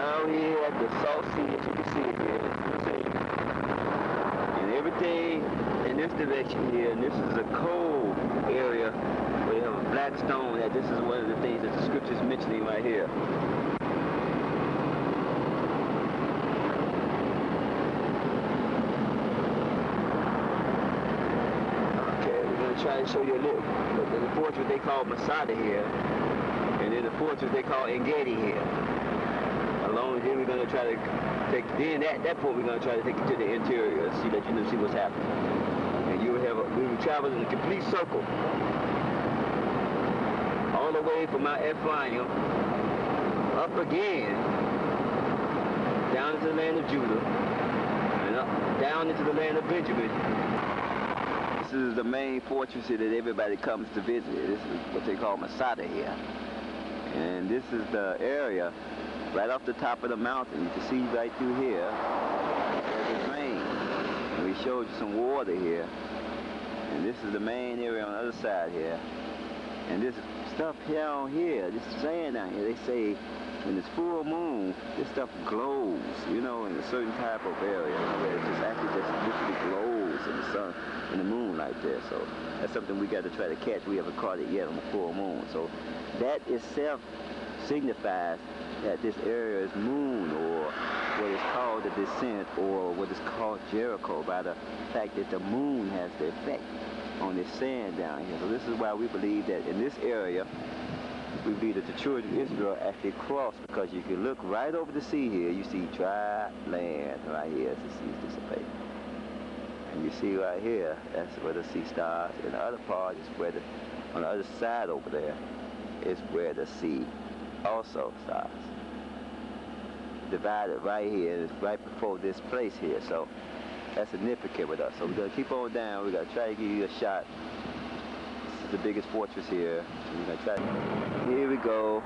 Down here at the Salt Sea, as you can see it here, and everything in this direction here, and this is a cold area where you have a black stone. That this is one of the things that the scripture is mentioning right here. Okay, we're going to try to show you a little. The fortress they call Masada here, and then the fortress they call Engedi here. Along here, we're going to try to take. Then at that point, we're going to try to take you to the interior and see what's happening. And you will have. We will travel in a complete circle, all the way from Mount Ephraim up again, down into the land of Judah, and up down into the land of Benjamin. This is the main fortress here that everybody comes to visit. This is what they call Masada here, and this is the area. Right off the top of the mountain, you can see right through here, there's a drain. And we showed you some water here. And this is the main area on the other side here. And this stuff down here, this sand down here, they say when it's full moon, this stuff glows, you know, in a certain type of area where it just actually just literally glows in the sun, in the moonlight there. So that's something we got to try to catch. We haven't caught it yet on the full moon. So that itself signifies that this area is moon, or what is called the descent, or what is called Jericho, by the fact that the moon has the effect on this sand down here. So this is why we believe that in this area, we believe that the children of Israel actually crossed, because you can look right over the sea here, you see dry land right here as the seas dissipate. And you see right here, that's where the sea starts, and the other part is where on the other side over there, is where the sea also starts. Divided right here, it's right before this place here, so that's significant with us. So we're gonna keep on down. We're gonna try to give you a shot. This is the biggest fortress here. We're gonna try. Here we go.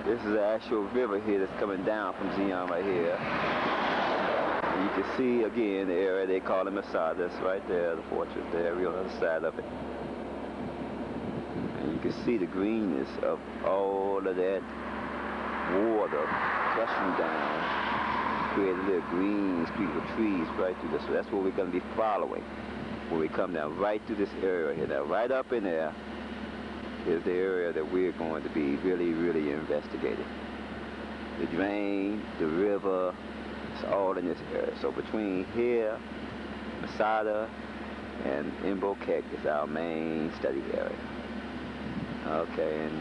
This is the actual river here that's coming down from Zion right here. And you can see again the area they call the Masada. That's right there, the fortress there. We're on the other side of it. And you can see the greenness of all of that water gushing down, create a little green streak of trees right through this. So that's what we're going to be following when we come down right through this area here. Now, right up in there is the area that we're going to be really, really investigating. The drain, the river, it's all in this area. So between here, Masada, and Imbokek is our main study area. Okay, and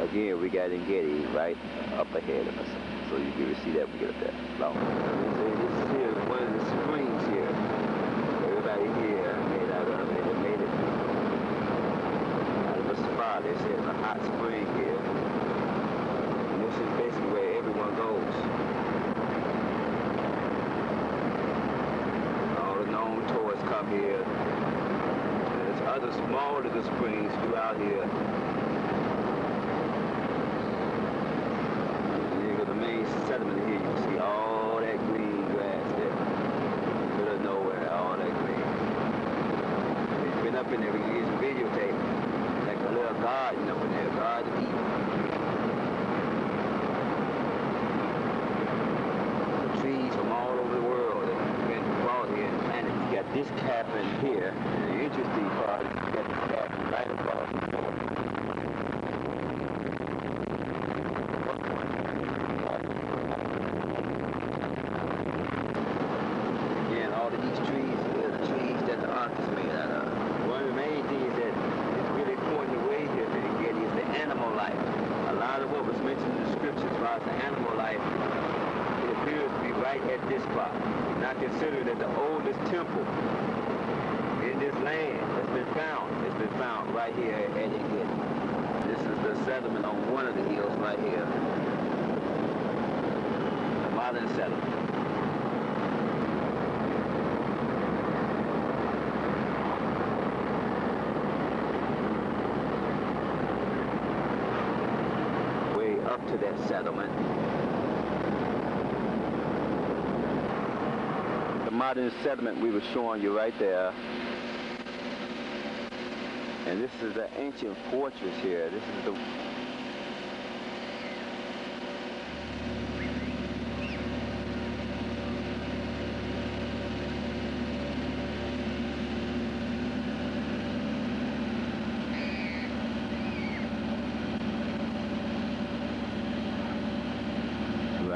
again, we got Engedi right up ahead of us. So you can see that when we get up there. Long. This is here, one of the springs here. Everybody here made out of it. They made it out of a spa. They said it's a hot spring here. And this is basically where everyone goes. All the known tourists come here. And there's other small little springs throughout here. Settlement here, you can see all that green grass there. Middle of nowhere, all that green. We've been up in there, we can use a videotape. Like a little garden up in there, Garden of Eden. The trees from all over the world that have been brought here and planted. You got this cabin here, and the interesting part is you got this cabin right across the border. At this spot. Now consider that the oldest temple in this land has been found. It's been found right here at Engedi. This is the settlement on one of the hills right here. The modern settlement. Way up to that settlement. Modern settlement we were showing you right there, and this is the ancient fortress here. This is the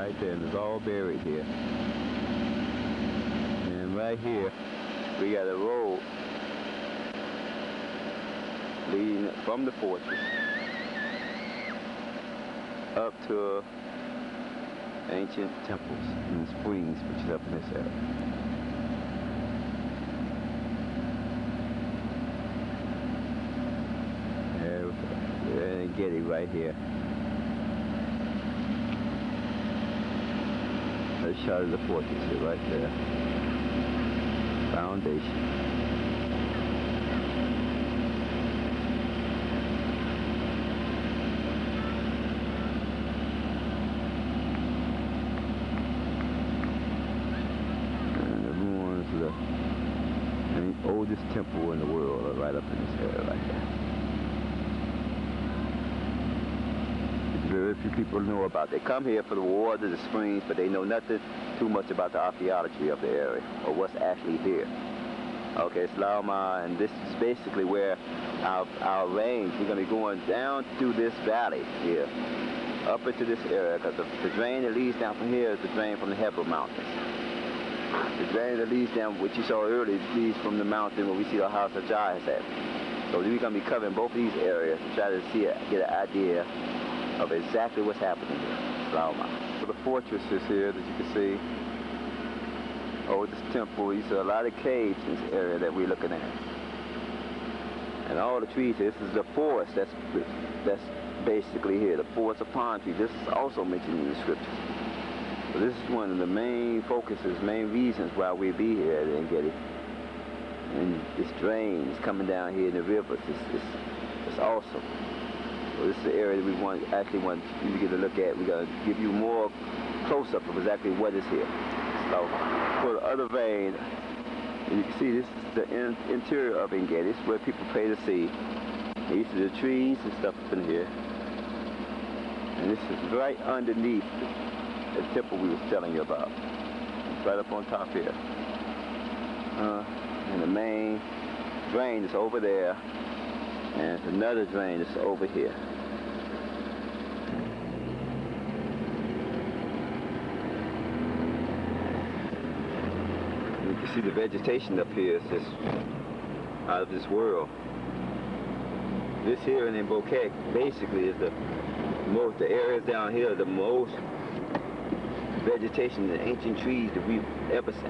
Right there, and it's all buried here. And right here, we got a road leading from the fortress up to ancient temples and springs, which is up in this area. There we go. And get it right here. Let's shot of the fortress here, right there. Foundation. The oldest temple in the world are right up in this area right here. Very few people know about. They come here for the water, the springs, but they know nothing too much about the archaeology of the area or what's actually here. Okay, it's Laoma, and this is basically where our range, we're going to be going down through this valley here, up into this area, because the drain that leads down from here is the drain from the Hebron Mountains. The drain that leads down, which you saw earlier, leads from the mountain where we see the Howshua is at. So we're going to be covering both these areas to try to get an idea of exactly what's happening here. So the fortress is here that you can see. Oh, this temple, you see a lot of caves in this area that we're looking at. And all the trees, this is the forest that's basically here, the forest of palm trees. This is also mentioned in the scriptures. So this is one of the main focuses, main reasons why we be here at Engedi. And this drain is coming down here in the rivers. It's awesome. So this is the area that we actually want you to get a look at. We're going to give you more close-up of exactly what is here. So for the other vein, you can see this is the interior of Engedi. This is where people pay to see. These are the trees and stuff up in here. And this is right underneath the temple we was telling you about. It's right up on top here. And the main drain is over there. And there's another drain that's over here. You can see the vegetation up here is just out of this world. This here in Bokek basically is the areas down here, the most vegetation and ancient trees that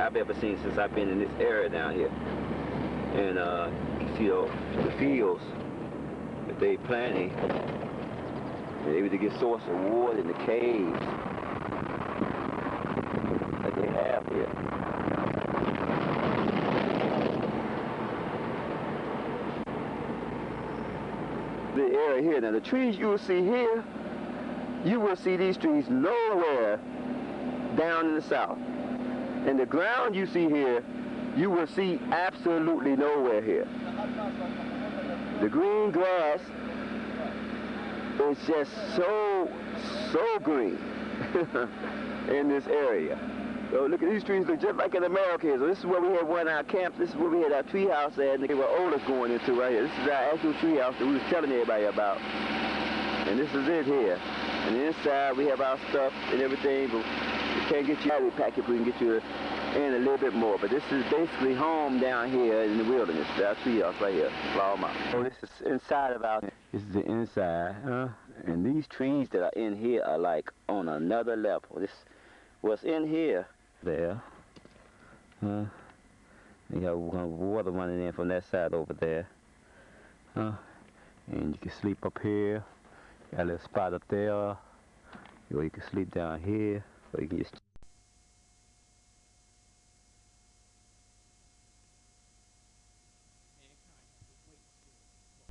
I've ever seen since I've been in this area down here. And you can see the fields that they planting, and able to get source of water in the caves that they have here. The area here, now the trees you will see here, you will see these trees nowhere down in the south. And the ground you see here, you will see absolutely nowhere here. The green grass is just so green in this area. So look at these trees, look just like in America. So this is where we had one of our camps. This is where we had our tree house at, and where Ola's going into right here. This is our actual tree house that we was telling everybody about. And this is it here. And inside we have our stuff and everything, but we can't get you out of the packet. We can get you in a little bit more. But this is basically home down here in the wilderness. Our tree house right here. So this is inside of our. This is the inside, and these trees that are in here are like on another level. This what's in here. There. You got water running in from that side over there. And you can sleep up here. Got a little spot up there. Or you can sleep down here. Or you can just